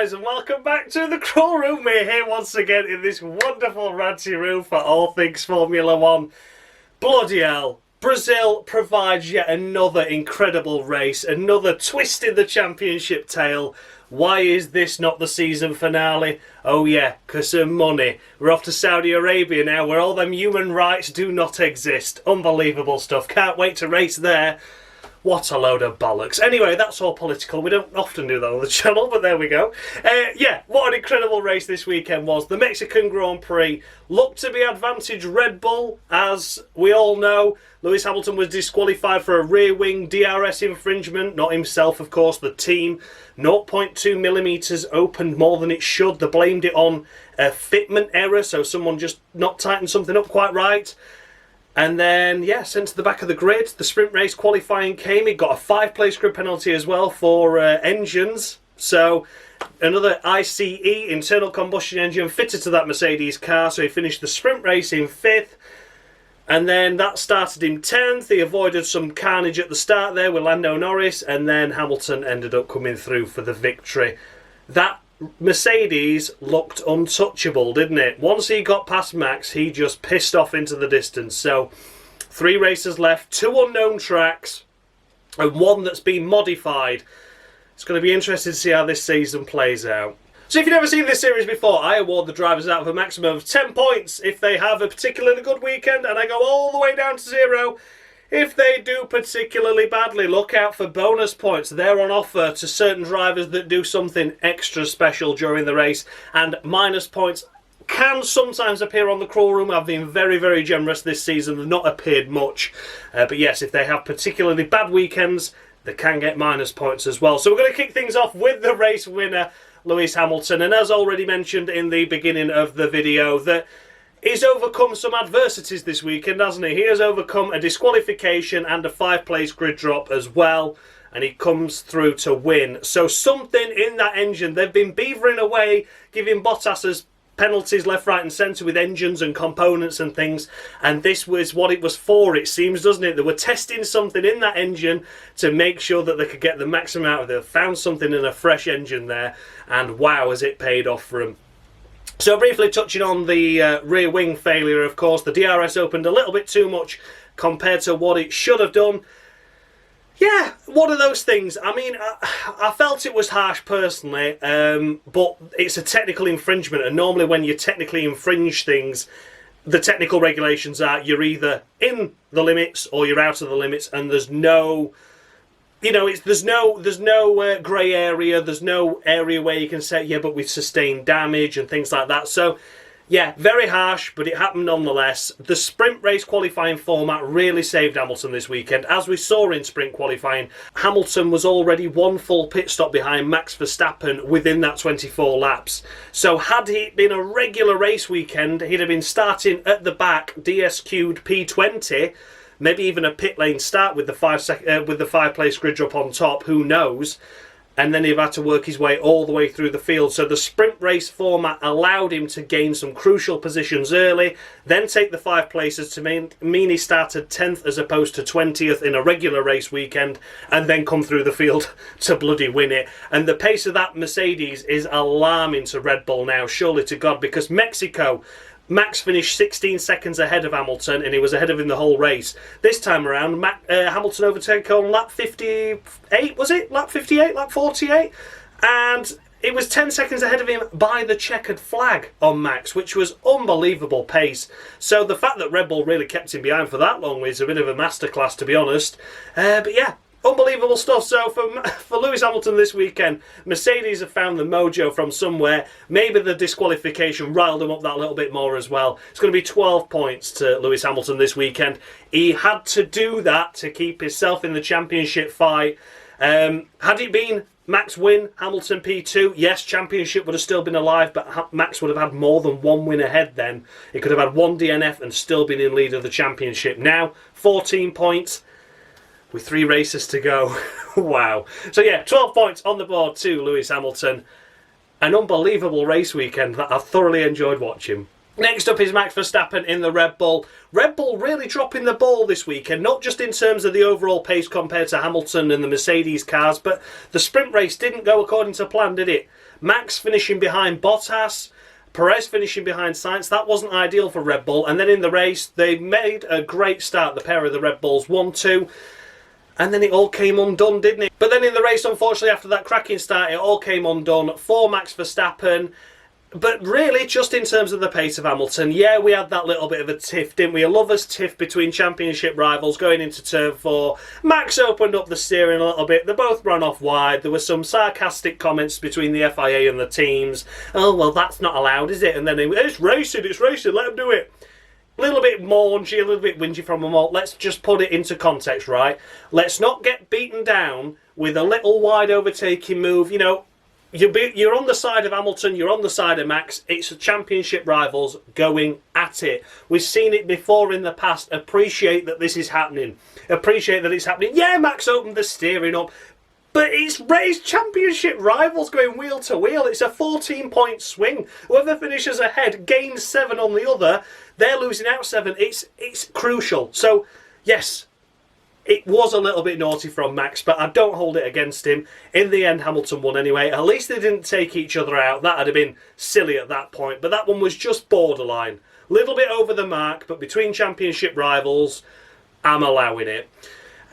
guys, and welcome back to the Cruel Room. We're here once again in this wonderful ranty room for all things Formula One. Bloody hell, Brazil provides yet another incredible race, another twist in the championship tale. Why is this not the season finale? Oh yeah, because of money. We're off to Saudi Arabia now, where all them human rights do not exist. Unbelievable stuff. Can't wait to race there. What a load of bollocks. Anyway, that's all political. We don't often do that on the channel, but there we go. Yeah, what an incredible race this weekend was. The Mexican Grand Prix looked to be advantage Red Bull. As we all know, Lewis Hamilton was disqualified for a rear wing DRS infringement. Not himself, of course, the team. 0.2 millimetres opened more than it should. They blamed it on a fitment error, so someone just not tightened something up quite right. And then, yeah, sent to the back of the grid. The sprint race qualifying came. He got a 5-place grid penalty as well for engines. So, another ICE, internal combustion engine, fitted to that Mercedes car. So he finished the sprint race in 5th. And then that started in 10th. He avoided some carnage at the start there with Lando Norris. And then Hamilton ended up coming through for the victory. That Mercedes looked untouchable, didn't it? Once he got past Max, he just pissed off into the distance. So, 3 races left, 2 unknown tracks, and 1 that's been modified. It's going to be interesting to see how this season plays out. So if you've never seen this series before, I award the drivers out of a maximum of 10 points if they have a particularly good weekend, and I go all the way down to 0 if they do particularly badly. Look out for bonus points. They're on offer to certain drivers that do something extra special during the race. And minus points can sometimes appear on the Cruel Room. I've been very, very generous this season. They've not appeared much. But yes, if they have particularly bad weekends, they can get minus points as well. So we're going to kick things off with the race winner, Lewis Hamilton. And as already mentioned in the beginning of the video, that he's overcome some adversities this weekend, hasn't he? He has overcome a disqualification and a 5-place grid drop as well, and he comes through to win. So something in that engine, they've been beavering away, giving Bottas penalties left, right and centre with engines and components and things, and this was what it was for, it seems, doesn't it? They were testing something in that engine to make sure that they could get the maximum out of it. They found something in a fresh engine there, and wow, has it paid off for them. So briefly touching on the rear wing failure, of course, the DRS opened a little bit too much compared to what it should have done. Yeah, one of those things. I mean, I felt it was harsh personally, but it's a technical infringement, and normally when you technically infringe things, the technical regulations are you're either in the limits or you're out of the limits, and there's no... You know, there's no grey area, there's no area where you can say, yeah, but we've sustained damage and things like that. So, yeah, very harsh, but it happened nonetheless. The sprint race qualifying format really saved Hamilton this weekend. As we saw in sprint qualifying, Hamilton was already 1 full pit stop behind Max Verstappen within that 24 laps. So had it been a regular race weekend, he'd have been starting at the back, DSQ'd P20, maybe even a pit lane start with the 5-place grid drop on top, who knows? And then he'd had to work his way all the way through the field. So the sprint race format allowed him to gain some crucial positions early, then take the 5 places to mean he started 10th as opposed to 20th in a regular race weekend, and then come through the field to bloody win it. And the pace of that Mercedes is alarming to Red Bull now, surely to God, because Mexico, Max finished 16 seconds ahead of Hamilton, and he was ahead of him the whole race. This time around, Hamilton overtook on lap 58, was it? Lap 58, lap 48? And it was 10 seconds ahead of him by the checkered flag on Max, which was unbelievable pace. So the fact that Red Bull really kept him behind for that long was a bit of a masterclass, to be honest. But yeah, unbelievable stuff. So for Lewis Hamilton this weekend, Mercedes have found the mojo from somewhere. Maybe the disqualification riled him up that little bit more as well. It's going to be 12 points to Lewis Hamilton this weekend. He had to do that to keep himself in the championship fight. Had it been Max win, Hamilton P2, yes, championship would have still been alive, but Max would have had more than 1 win ahead then. He could have had 1 DNF and still been in lead of the championship. Now, 14 points. With 3 races to go. Wow. So yeah, 12 points on the board to Lewis Hamilton. An unbelievable race weekend that I thoroughly enjoyed watching. Next up is Max Verstappen in the Red Bull. Red Bull really dropping the ball this weekend, not just in terms of the overall pace compared to Hamilton and the Mercedes cars, but the sprint race didn't go according to plan, did it? Max finishing behind Bottas, Perez finishing behind Sainz. That wasn't ideal for Red Bull. And then in the race, they made a great start, the pair of the Red Bulls, 1-2. And then it all came undone, didn't it? But then in the race, unfortunately, after that cracking start, it all came undone for Max Verstappen. But really, just in terms of the pace of Hamilton, yeah, we had that little bit of a tiff, didn't we? A lover's tiff between championship rivals going into turn 4. Max opened up the steering a little bit. They both ran off wide. There were some sarcastic comments between the FIA and the teams. Oh, well, that's not allowed, is it? And then it's racing, let them do it. A little bit maungy, a little bit whingy from them all. Let's just put it into context, right? Let's not get beaten down with a little wide overtaking move, you know. You're on the side of Hamilton, you're on the side of Max. It's championship rivals going at it. We've seen it before in the past. Appreciate that this is happening. Appreciate that it's happening. Yeah, Max opened the steering up. But it's championship rivals going wheel to wheel. It's a 14-point swing. Whoever finishes ahead gains 7 on the other. They're losing out 7. It's crucial. So, yes, it was a little bit naughty from Max, but I don't hold it against him. In the end, Hamilton won anyway. At least they didn't take each other out. That would have been silly at that point. But that one was just borderline. Little bit over the mark, but between championship rivals, I'm allowing it.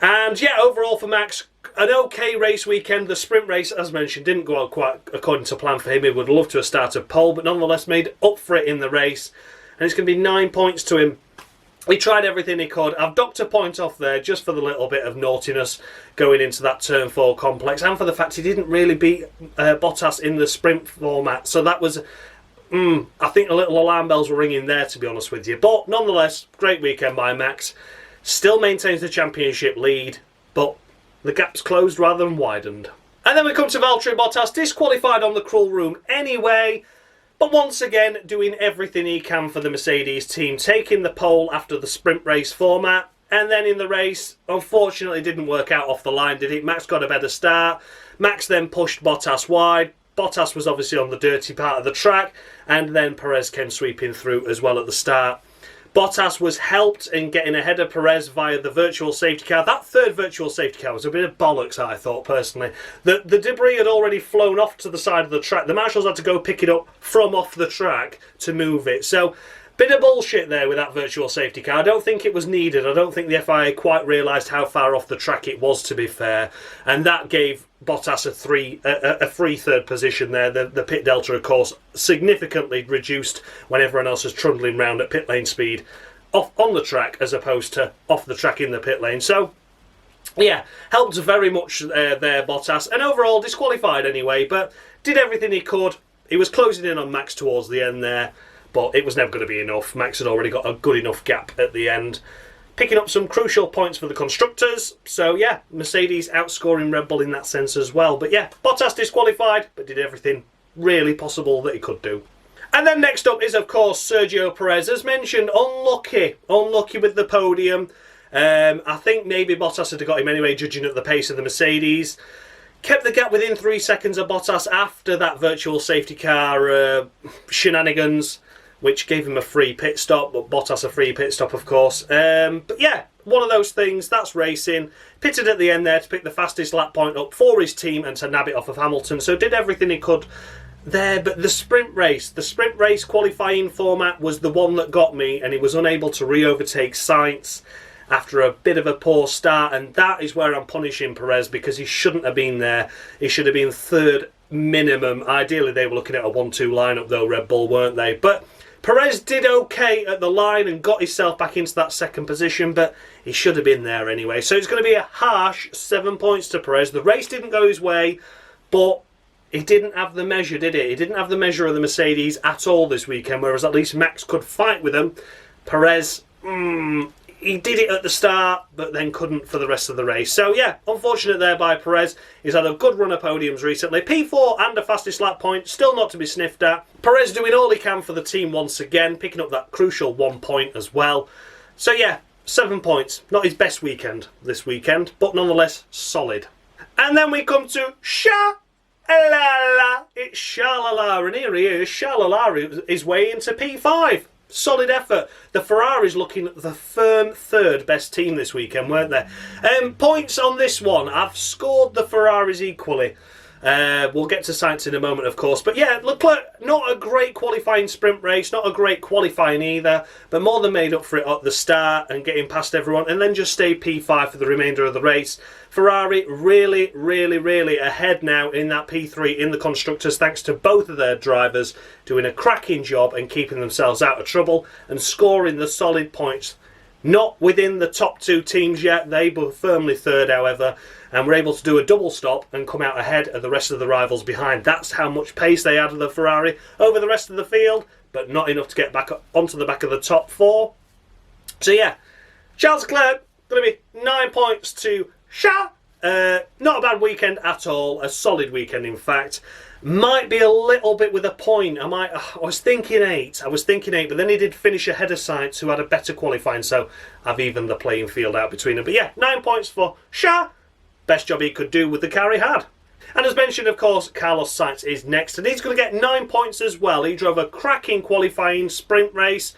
And yeah, overall for Max, an okay race weekend. The sprint race, as mentioned, didn't go out quite according to plan for him. He would love to have started pole, but nonetheless made up for it in the race. And it's going to be 9 points to him. He tried everything he could. I've docked a point off there just for the little bit of naughtiness going into that turn 4 complex, and for the fact he didn't really beat Bottas in the sprint format. So that was, I think a little alarm bells were ringing there, to be honest with you. But nonetheless, great weekend by Max. Still maintains the championship lead, but the gap's closed rather than widened. And then we come to Valtteri Bottas, disqualified on the Cruel Room anyway. But once again, doing everything he can for the Mercedes team, taking the pole after the sprint race format. And then in the race, unfortunately, didn't work out off the line, did it? Max got a better start. Max then pushed Bottas wide. Bottas was obviously on the dirty part of the track. And then Perez came sweeping through as well at the start. Bottas was helped in getting ahead of Perez via the virtual safety car. That third virtual safety car was a bit of bollocks, I thought, personally. The debris had already flown off to the side of the track. The marshals had to go pick it up from off the track to move it. So, bit of bullshit there with that virtual safety car. I don't think it was needed. I don't think the FIA quite realised how far off the track it was, to be fair. And that gave Bottas a free third position there. The pit delta, of course, significantly reduced when everyone else was trundling round at pit lane speed off on the track as opposed to off the track in the pit lane. So, yeah, helped very much there, Bottas. And overall, disqualified anyway, but did everything he could. He was closing in on Max towards the end there, but it was never going to be enough. Max had already got a good enough gap at the end. Picking up some crucial points for the constructors. So yeah, Mercedes outscoring Red Bull in that sense as well. But yeah, Bottas disqualified, but did everything really possible that he could do. And then next up is, of course, Sergio Perez. As mentioned, unlucky with the podium. I think maybe Bottas had got him anyway, judging at the pace of the Mercedes. Kept the gap within 3 seconds of Bottas after that virtual safety car shenanigans, which gave him a free pit stop, but Bottas a free pit stop, of course. But yeah, one of those things, that's racing. Pitted at the end there to pick the fastest lap point up for his team and to nab it off of Hamilton. So did everything he could there. But the sprint race qualifying format was the one that got me, and he was unable to re-overtake Sainz after a bit of a poor start. And that is where I'm punishing Perez, because he shouldn't have been there. He should have been third minimum. Ideally, they were looking at a 1-2 lineup though, Red Bull, weren't they? But Perez did okay at the line and got himself back into that second position, but he should have been there anyway. So it's going to be a harsh 7 points to Perez. The race didn't go his way, but he didn't have the measure, did he? He didn't have the measure of the Mercedes at all this weekend, whereas at least Max could fight with them. Perez, he did it at the start, but then couldn't for the rest of the race. So yeah, unfortunate there by Perez. He's had a good run of podiums recently. P4 and a fastest lap point, still not to be sniffed at. Perez doing all he can for the team once again, picking up that crucial 1 point as well. So yeah, 7 points. Not his best weekend this weekend, but nonetheless solid. And then we come to Sha-la-la. It's Sha-la-la, and here he is, Sha-la-la his way into P5. solid effort. The Ferraris looking the firm third best team this weekend, weren't they? Points on this one. I've scored the Ferraris equally. We'll get to Sainz in a moment, of course. But yeah, Leclerc, not a great qualifying sprint race, not a great qualifying either, but more than made up for it at the start and getting past everyone, and then just stayed P5 for the remainder of the race. Ferrari really, really, really ahead now in that P3 in the Constructors, thanks to both of their drivers doing a cracking job and keeping themselves out of trouble and scoring the solid points. Not within the top two teams yet. They were firmly third, however, and were able to do a double stop and come out ahead of the rest of the rivals behind. That's how much pace they had of the Ferrari over the rest of the field, but not enough to get back onto the back of the top four. So yeah, Charles Leclerc, going to be 9 points to Charles. Not a bad weekend at all. A solid weekend, in fact. Might be a little bit with a point. I was thinking 8. But then he did finish ahead of Sainz, who had a better qualifying, so I've evened the playing field out between them. But yeah, 9 points for Charles. Best job he could do with the car he had. And as mentioned, of course, Carlos Sainz is next, and he's going to get 9 points as well. He drove a cracking qualifying sprint race.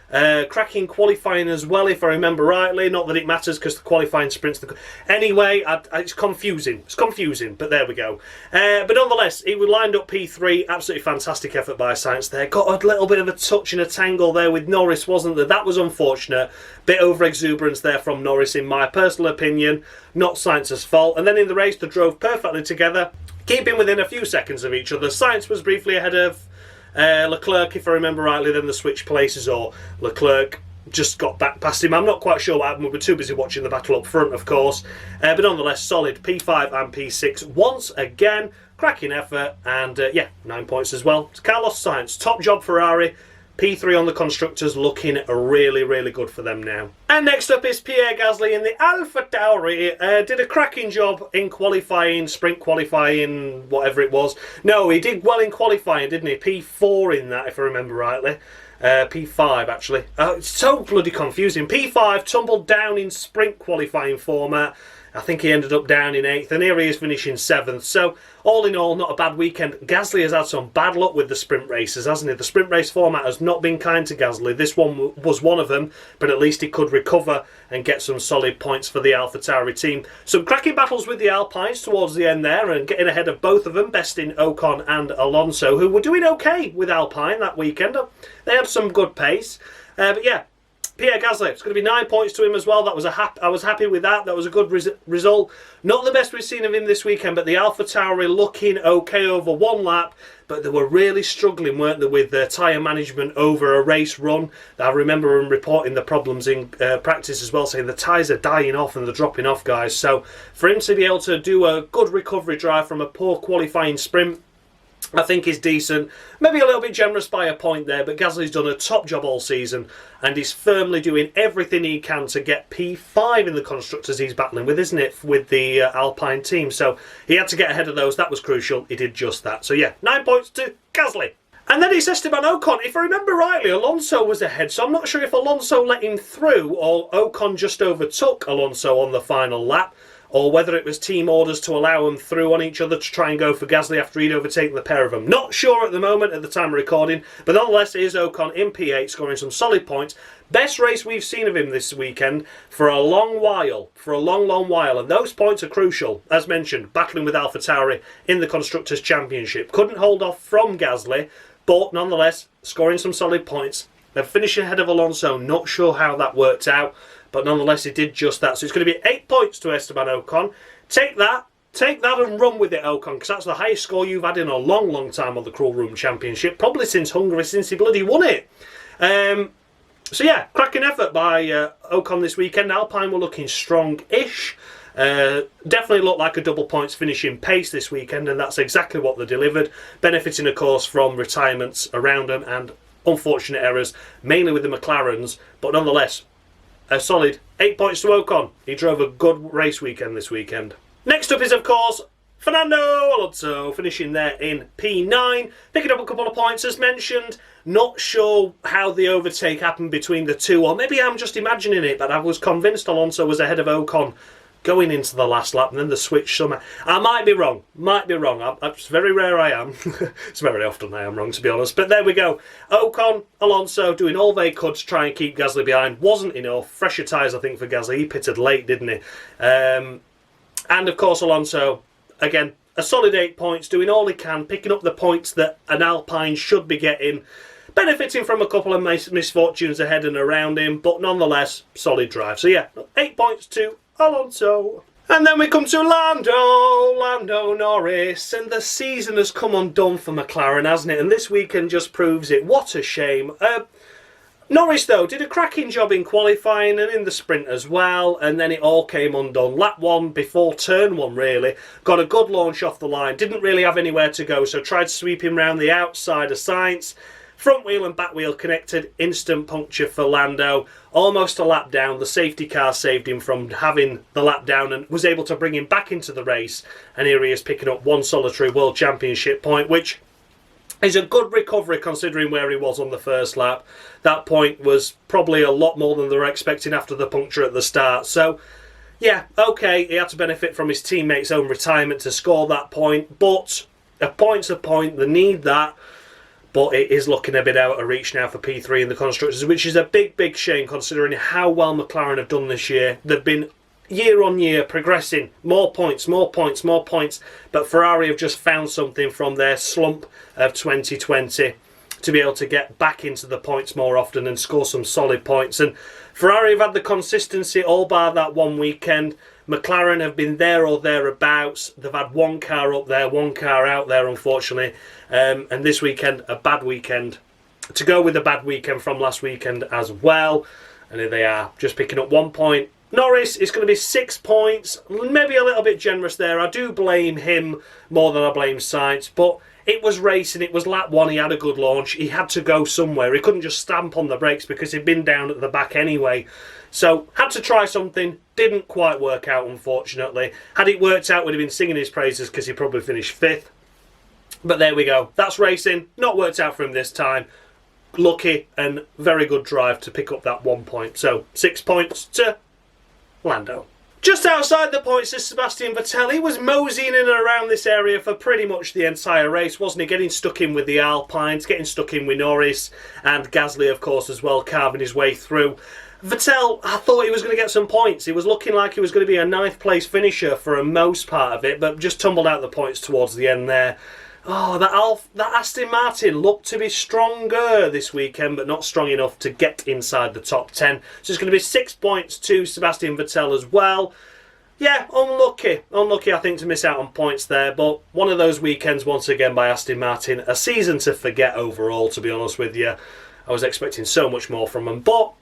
Cracking qualifying as well, if I remember rightly. Not that it matters, because the qualifying sprints... Anyway, it's confusing. It's confusing, but there we go. But nonetheless, he was lined up P3. Absolutely fantastic effort by Sainz there. Got a little bit of a touch and a tangle there with Norris, wasn't there? That was unfortunate. Bit over-exuberance there from Norris, in my personal opinion. Not Sainz's fault. And then in the race, they drove perfectly together, keeping within a few seconds of each other. Sainz was briefly ahead of Leclerc, if I remember rightly. Then the switch places, or Leclerc just got back past him. I'm not quite sure what happened. We were too busy watching the battle up front, of course. But nonetheless, solid P5 and P6 once again. Cracking effort, and yeah, 9 points as well. Carlos Sainz, top job Ferrari. P3 on the Constructors, looking really, really good for them now. And next up is Pierre Gasly in the AlphaTauri. Did a cracking job in qualifying, sprint qualifying, whatever it was. No, he did well in qualifying, didn't he? P4 in that, if I remember rightly. P5, actually. It's so bloody confusing. P5 tumbled down in sprint qualifying format. I think he ended up down in 8th, and here he is finishing 7th. So, all in all, not a bad weekend. Gasly has had some bad luck with the sprint races, hasn't he? The sprint race format has not been kind to Gasly. This one was one of them, but at least he could recover and get some solid points for the AlphaTauri team. Some cracking battles with the Alpines towards the end there, and getting ahead of both of them, besting Ocon and Alonso, who were doing okay with Alpine that weekend. They had some good pace. But yeah, Pierre Gasly, it's going to be 9 points to him as well. I was happy with that. That was a good result. Not the best we've seen of him this weekend, but the AlphaTauri looking okay over one lap. But they were really struggling, weren't they, with their tyre management over a race run. I remember them reporting the problems in practice as well, saying the tyres are dying off and they're dropping off, guys. So for him to be able to do a good recovery drive from a poor qualifying sprint, I think is decent. Maybe a little bit generous by a point there, but Gasly's done a top job all season, and he's firmly doing everything he can to get P5 in the Constructors he's battling with, isn't it, with the Alpine team. So he had to get ahead of those. That was crucial. He did just that. So yeah, 9 points to Gasly. And then it's Esteban Ocon. If I remember rightly, Alonso was ahead, so I'm not sure if Alonso let him through or Ocon just overtook Alonso on the final lap, or whether it was team orders to allow them through on each other to try and go for Gasly after he'd overtaken the pair of them. Not sure at the moment, at the time of recording, but nonetheless it is Ocon in P8 scoring some solid points. Best race we've seen of him this weekend for a long while. For a long, long while. And those points are crucial. As mentioned, battling with AlphaTauri in the Constructors' Championship. Couldn't hold off from Gasly, but nonetheless scoring some solid points. They're finishing ahead of Alonso. Not sure how that worked out, but nonetheless he did just that. So it's going to be 8 points to Esteban Ocon. Take that and run with it, Ocon, because that's the highest score you've had in a long, long time on the Cruel Room Championship. Probably since Hungary, since he bloody won it. So yeah, cracking effort by Ocon this weekend. Alpine were looking strong-ish. Definitely looked like a double points finishing pace this weekend, and that's exactly what they delivered. Benefiting, of course, from retirements around them and unfortunate errors, mainly with the McLarens, but nonetheless, a solid 8 points to Ocon. He drove a good race weekend this weekend. Next up is, of course, Fernando Alonso, finishing there in P9, picking up a couple of points as mentioned. Not sure how the overtake happened between the two, or maybe I'm just imagining it, but I was convinced Alonso was ahead of Ocon going into the last lap, and then the switch somehow. I might be wrong. It's very rare I am. It's very often I am wrong, to be honest. But there we go. Ocon, Alonso doing all they could to try and keep Gasly behind. Wasn't enough. Fresher tyres, I think, for Gasly. He pitted late, didn't he? And of course, Alonso, again, a solid 8 points, doing all he can, picking up the points that an Alpine should be getting, benefiting from a couple of misfortunes ahead and around him, but nonetheless, solid drive. So yeah, 8 points to Alonso. And then we come to Lando Norris, and the season has come undone for McLaren, hasn't it? And this weekend just proves it. What a shame. Norris, though, did a cracking job in qualifying and in the sprint as well, and then it all came undone. Lap 1 before turn 1, really. Got a good launch off the line, didn't really have anywhere to go, so tried sweeping round the outside of Sainz. Front wheel and back wheel connected, instant puncture for Lando. Almost a lap down, the safety car saved him from having the lap down and was able to bring him back into the race. And here he is picking up one solitary World Championship point, which is a good recovery considering where he was on the first lap. That point was probably a lot more than they were expecting after the puncture at the start. So, yeah, okay, he had to benefit from his teammate's own retirement to score that point, but a point's a point, they need that. But it is looking a bit out of reach now for P3 in the Constructors, which is a big shame considering how well McLaren have done this year. They've been year on year progressing, more points, but Ferrari have just found something from their slump of 2020 to be able to get back into the points more often and score some solid points. And Ferrari have had the consistency all bar that one weekend. McLaren have been there or thereabouts. They've had one car up there, one car out there, unfortunately. And this weekend, a bad weekend. To go with a bad weekend from last weekend as well. And here they are, just picking up 1 point. Norris is going to be 6 points. Maybe a little bit generous there. I do blame him more than I blame Sainz. But it was racing. It was lap 1. He had a good launch. He had to go somewhere. He couldn't just stamp on the brakes because he'd been down at the back anyway. So, had to try something. Didn't quite work out, unfortunately. Had it worked out, we'd have been singing his praises because he probably finished 5th. But there we go. That's racing. Not worked out for him this time. Lucky and very good drive to pick up that 1 point. So, 6 points to Lando. Just outside the points is Sebastian Vettel. He was moseying in and around this area for pretty much the entire race, wasn't he? Getting stuck in with the Alpines, getting stuck in with Norris and Gasly, of course, as well, carving his way through. Vettel, I thought he was going to get some points. He was looking like he was going to be a 9th place finisher for a most part of it, but just tumbled out the points towards the end there. Oh, that Aston Martin looked to be stronger this weekend, but not strong enough to get inside the top 10. So it's going to be 6 points to Sebastian Vettel as well. Yeah, unlucky, I think, to miss out on points there, but one of those weekends once again by Aston Martin. A season to forget overall, to be honest with you. I was expecting so much more from him, but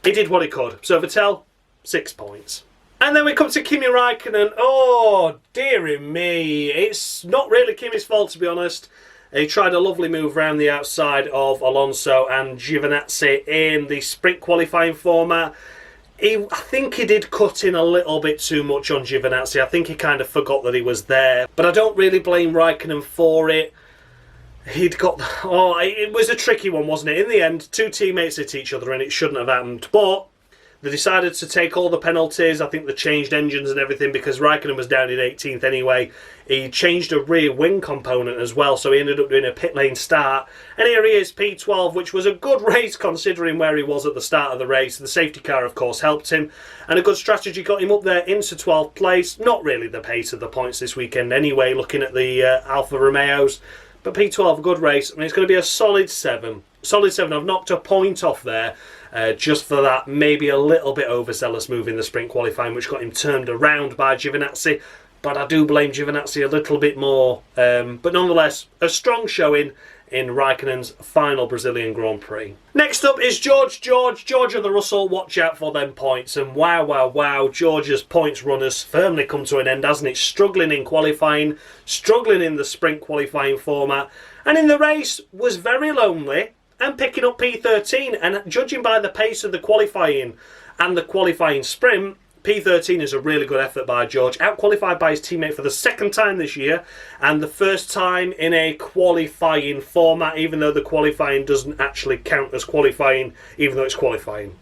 he did what he could. So Vettel, 6 points. And then we come to Kimi Raikkonen. Oh, dearie me. It's not really Kimi's fault, to be honest. He tried a lovely move around the outside of Alonso and Giovinazzi in the sprint qualifying format. I think he did cut in a little bit too much on Giovinazzi. I think he kind of forgot that he was there. But I don't really blame Raikkonen for it. It was a tricky one, wasn't it? In the end, two teammates hit each other and it shouldn't have happened. But they decided to take all the penalties. I think they changed engines and everything because Raikkonen was down in 18th anyway. He changed a rear wing component as well, so he ended up doing a pit lane start. And here he is, P12, which was a good race considering where he was at the start of the race. The safety car, of course, helped him. And a good strategy got him up there into 12th place. Not really the pace of the points this weekend anyway, looking at the Alfa Romeos. But P12, a good race. I mean, it's going to be a solid 7. Solid 7. I've knocked a point off there. Just for that maybe a little bit overzealous move in the sprint qualifying, which got him turned around by Giovinazzi. But I do blame Giovinazzi a little bit more. But nonetheless, a strong showing in Raikkonen's final Brazilian Grand Prix. Next up is George of the Russell. Watch out for them points. And wow, George's points run has firmly come to an end, hasn't it? Struggling in qualifying, struggling in the sprint qualifying format. And in the race was very lonely. And picking up P13, and judging by the pace of the qualifying and the qualifying sprint, P13 is a really good effort by George. Out-qualified by his teammate for the 2nd time this year, and the 1st time in a qualifying format, even though the qualifying doesn't actually count as qualifying, even though it's qualifying.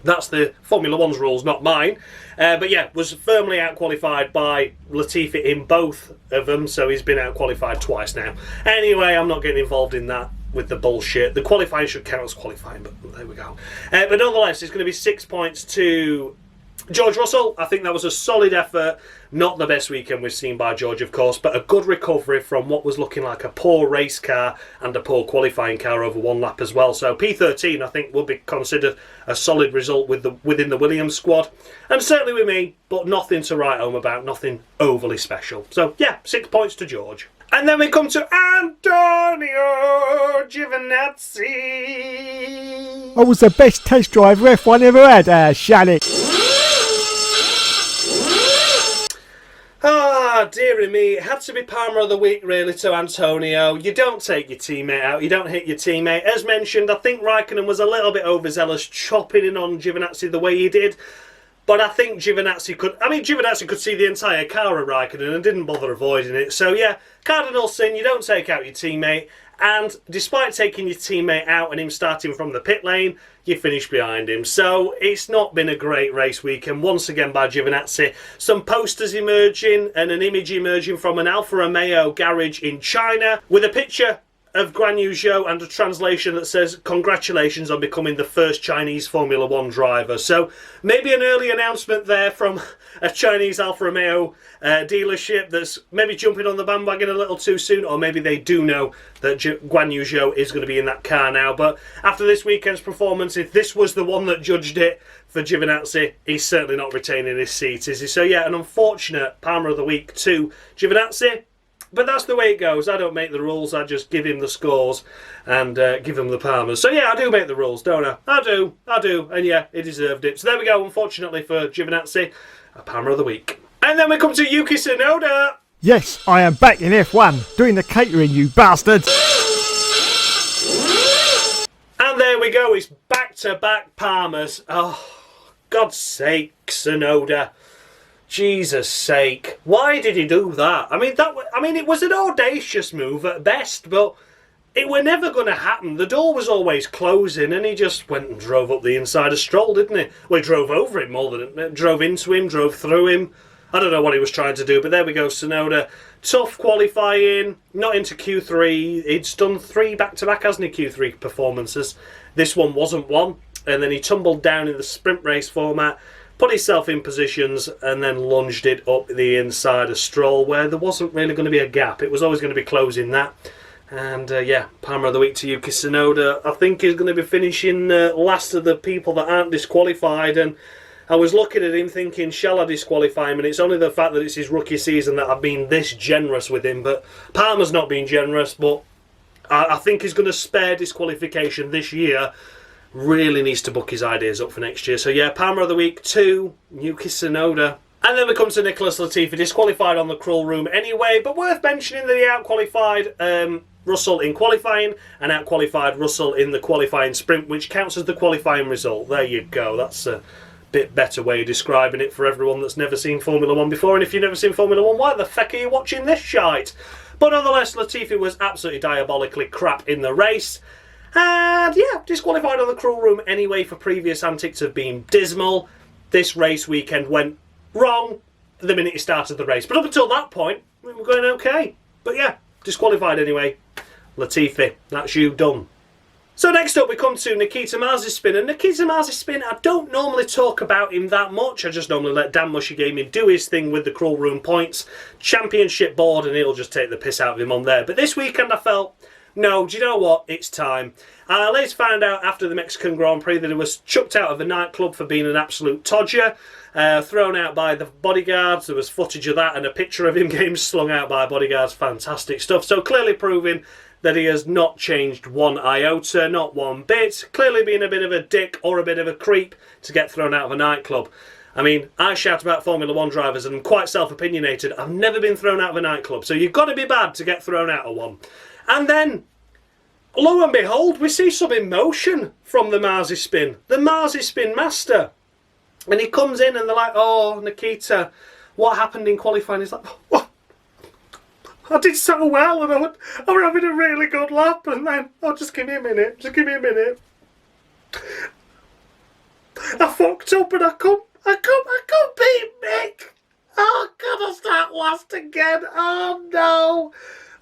That's the Formula One's rules, not mine. But yeah, was firmly out-qualified by Latifi in both of them, so he's been out-qualified twice now. Anyway, I'm not getting involved in that with the bullshit. The qualifying should count as qualifying, but there we go. But nonetheless, it's going to be 6 points to George Russell. I think that was a solid effort. Not the best weekend we've seen by George, of course, but a good recovery from what was looking like a poor race car and a poor qualifying car over one lap as well. So P13, I think, will be considered a solid result within the Williams squad. And certainly with me, but nothing to write home about, nothing overly special. So yeah, 6 points to George. And then we come to Antonio Giovinazzi. I was the best test driver F1 ever had, shall it? Ah, dearie me, it had to be Palmer of the Week really to Antonio. You don't take your teammate out, you don't hit your teammate. As mentioned, I think Raikkonen was a little bit overzealous chopping in on Giovinazzi the way he did. But I think Giovinazzi could see the entire car of Raikkonen and didn't bother avoiding it. So yeah, cardinal sin, you don't take out your teammate. And despite taking your teammate out and him starting from the pit lane, you finish behind him. So it's not been a great race weekend once again by Giovinazzi. Some posters emerging and an image emerging from an Alfa Romeo garage in China with a picture of Guan Yu Zhou and a translation that says congratulations on becoming the first Chinese Formula One driver. So maybe an early announcement there from a Chinese Alfa Romeo dealership that's maybe jumping on the bandwagon a little too soon, or maybe they do know that Guan Yu Zhou is going to be in that car now. But after this weekend's performance, if this was the one that judged it for Giovinazzi, he's certainly not retaining his seat, is he? So yeah, an unfortunate Palmer of the Week to Giovinazzi. But that's the way it goes. I don't make the rules. I just give him the scores and give him the Palmers. So yeah, I do make the rules, don't I? I do. And yeah, he deserved it. So there we go, unfortunately for Giovinazzi, a Palmer of the Week. And then we come to Yuki Tsunoda. Yes, I am back in F1, doing the catering, you bastards. And there we go, it's back-to-back Palmers. Oh, God's sake, Tsunoda. Jesus sake, why did he do that? I mean, it was an audacious move at best, but it were never going to happen. The door was always closing, and he just went and drove up the inside of Stroll, didn't he? Well, he drove over him more than drove into him, drove through him. I don't know what he was trying to do, but there we go, Tsunoda. Tough qualifying, not into Q3. He'd done 3 back-to-back, hasn't he, Q3 performances. This one wasn't one, and then he tumbled down in the sprint race format, put himself in positions and then lunged it up the inside of Stroll where there wasn't really going to be a gap. It was always going to be closing that. And yeah, Palmer of the Week to Yuki Tsunoda. I think he's going to be finishing last of the people that aren't disqualified. And I was looking at him thinking, shall I disqualify him? And it's only the fact that it's his rookie season that I've been this generous with him. But Palmer's not been generous, but I think he's going to spare disqualification this year. Really needs to book his ideas up for next year. So yeah, Palmer of the Week to Yuki Tsunoda. And then we come to Nicholas Latifi, disqualified on the Cruel Room anyway, but worth mentioning that he out-qualified Russell in qualifying and out-qualified Russell in the qualifying sprint, which counts as the qualifying result. There you go. That's a bit better way of describing it for everyone that's never seen Formula 1 before. And if you've never seen Formula 1, why the feck are you watching this shite? But nonetheless, Latifi was absolutely diabolically crap in the race. And yeah, disqualified on the Cruel Room anyway for previous antics have been dismal. This race weekend went wrong the minute he started the race. But up until that point, we were going okay. But yeah, disqualified anyway. Latifi, that's you done. So next up we come to Nikita Mazepin. And Nikita Mazepin, I don't normally talk about him that much. I just normally let Dan Mushy Gaming do his thing with the Cruel Room points. Championship board, and he'll just take the piss out of him on there. But this weekend I felt, no, do you know what? It's time. I later found out after the Mexican Grand Prix that he was chucked out of a nightclub for being an absolute todger, thrown out by the bodyguards. There was footage of that and a picture of him getting slung out by bodyguards. Fantastic stuff. So clearly proving that he has not changed one iota, not one bit. Clearly being a bit of a dick or a bit of a creep to get thrown out of a nightclub. I mean, I shout about Formula 1 drivers and I'm quite self-opinionated. I've never been thrown out of a nightclub, so you've got to be bad to get thrown out of one. And then, lo and behold, we see some emotion from the Mazepin master. And he comes in and they're like, oh, Nikita, what happened in qualifying? He's like, what? I did so well and I was having a really good lap and then, oh, just give me a minute. I fucked up and I couldn't beat Mick. Oh God, I start last again. Oh no.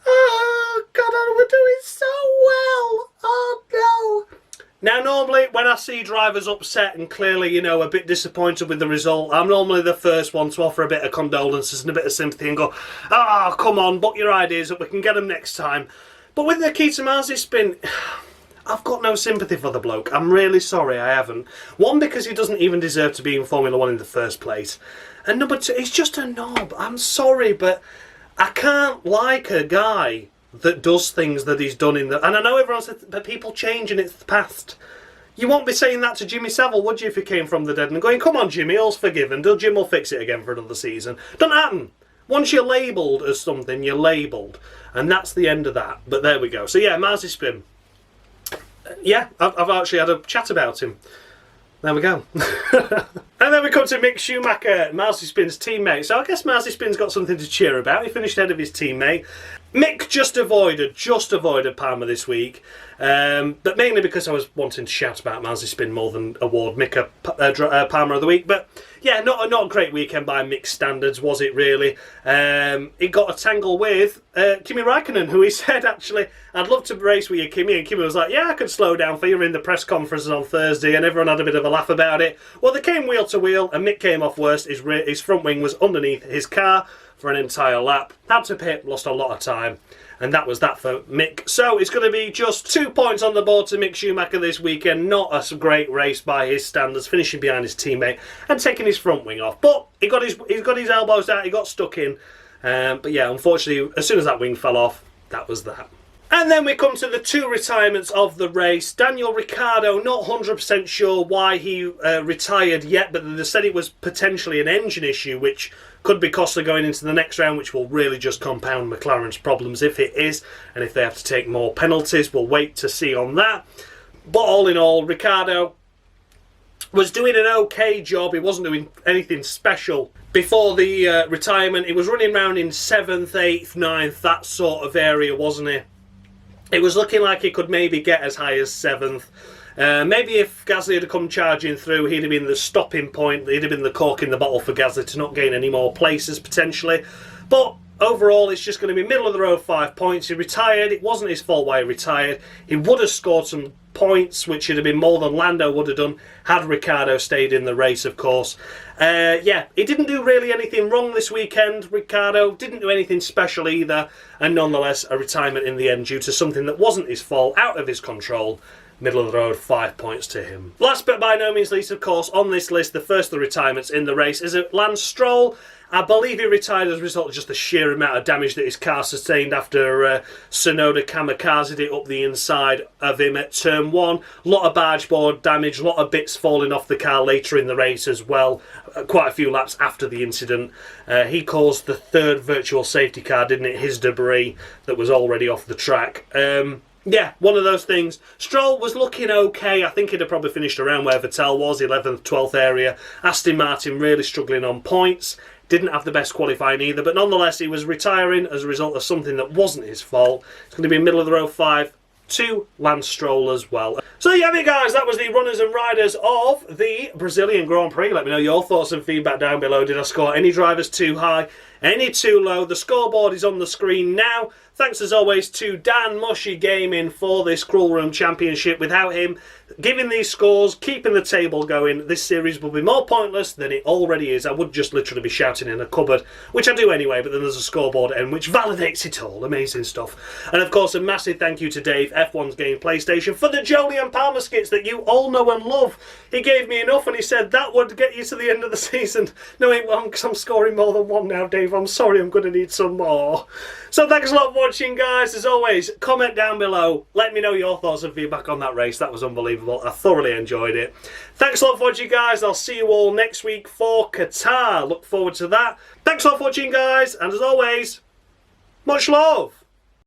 Oh God, we're doing so well. Oh no. Now, normally, when I see drivers upset and clearly, you know, a bit disappointed with the result, I'm normally the first one to offer a bit of condolences and a bit of sympathy and go, oh, come on, book your ideas up, we can get them next time. But with Nikita Mazepin, I've got no sympathy for the bloke. I'm really sorry, I haven't. One, because he doesn't even deserve to be in Formula 1 in the first place. And number two, he's just a knob. I'm sorry, but I can't like a guy that does things that he's done in the... And I know everyone says, but people change and it's the past. You won't be saying that to Jimmy Savile, would you, if he came from the dead and going, come on, Jimmy, all's forgiven. Jim will fix it again for another season. Doesn't happen. Once you're labelled as something, you're labelled. And that's the end of that. But there we go. So, yeah, Mazepin. Yeah, I've actually had a chat about him. There we go. And then we come to Mick Schumacher, Mazepin's teammate. So I guess Mazepin's got something to cheer about. He finished ahead of his teammate. Mick just avoided Palmer this week. But mainly because I was wanting to shout about Mazepin more than award Mick a Palmer of the Week. But yeah, not a great weekend by Mick's standards, was it really? He got a tangle with Kimi Raikkonen, who he said, actually, I'd love to race with you, Kimi. And Kimi was like, yeah, I could slow down for you in the press conferences on Thursday. And everyone had a bit of a laugh about it. Well, they came wheel to wheel and Mick came off worst. His front wing was underneath his car for an entire lap. Had to pit, lost a lot of time. And that was that for Mick. So it's going to be just 2 points on the board to Mick Schumacher this weekend. Not a great race by his standards, finishing behind his teammate and taking his front wing off. But he's got his elbows out, he got stuck in. But yeah, unfortunately, as soon as that wing fell off, that was that. And then we come to the two retirements of the race. Daniel Ricciardo, not 100% sure why he retired yet, but they said it was potentially an engine issue, which could be costly going into the next round, which will really just compound McLaren's problems if it is, and if they have to take more penalties. We'll wait to see on that. But all in all, Ricciardo was doing an okay job. He wasn't doing anything special before the retirement. He was running around in 7th, 8th, 9th, that sort of area, wasn't he? It was looking like he could maybe get as high as 7th. Maybe if Gasly had come charging through, he'd have been the stopping point. He'd have been the cork in the bottle for Gasly to not gain any more places, potentially. But overall, it's just going to be middle of the road 5 points. He retired. It wasn't his fault why he retired. He would have scored some points, which would have been more than Lando would have done had Ricardo stayed in the race, of course. Yeah, he didn't do really anything wrong this weekend. Ricardo didn't do anything special either, and nonetheless a retirement in the end due to something that wasn't his fault, out of his control. Middle of the road, 5 points to him. Last but by no means least, of course, on this list, the first of the retirements in the race is Lance Stroll. I believe he retired as a result of just the sheer amount of damage that his car sustained after Tsunoda kamikazed it up the inside of him at turn 1. A lot of barge board damage, a lot of bits falling off the car later in the race as well. Quite a few laps after the incident. He caused the third virtual safety car, didn't it? His debris that was already off the track. Yeah, one of those things. Stroll was looking okay. I think he'd have probably finished around where Vettel was, 11th, 12th area. Aston Martin really struggling on points. Didn't have the best qualifying either, but nonetheless he was retiring as a result of something that wasn't his fault. It's going to be middle of the road 5 to Lance Stroll as well. So yeah, guys, that was the runners and riders of the Brazilian Grand Prix. Let me know your thoughts and feedback down below. Did I score any drivers too high, any too low? The scoreboard is on the screen now. Thanks as always to Dan Mushy Gaming for this Cruel Room Championship. Without him giving these scores, keeping the table going, this series will be more pointless than it already is. I would just literally be shouting in a cupboard, which I do anyway, but then there's a scoreboard end which validates it all. Amazing stuff. And of course, a massive thank you to Dave, F1's Game PlayStation, for the Jolie and Palmer skits that you all know and love. He gave me enough and he said that would get you to the end of the season. No, it won't, because I'm scoring more than one now, Dave. I'm sorry, I'm going to need some more. So thanks a lot for watching, guys. As always, comment down below. Let me know your thoughts and feedback on that race. That was unbelievable. I thoroughly enjoyed it. Thanks a lot for watching, guys. I'll see you all next week for Qatar. Look forward to that. Thanks a lot for watching, guys. And as always, much love.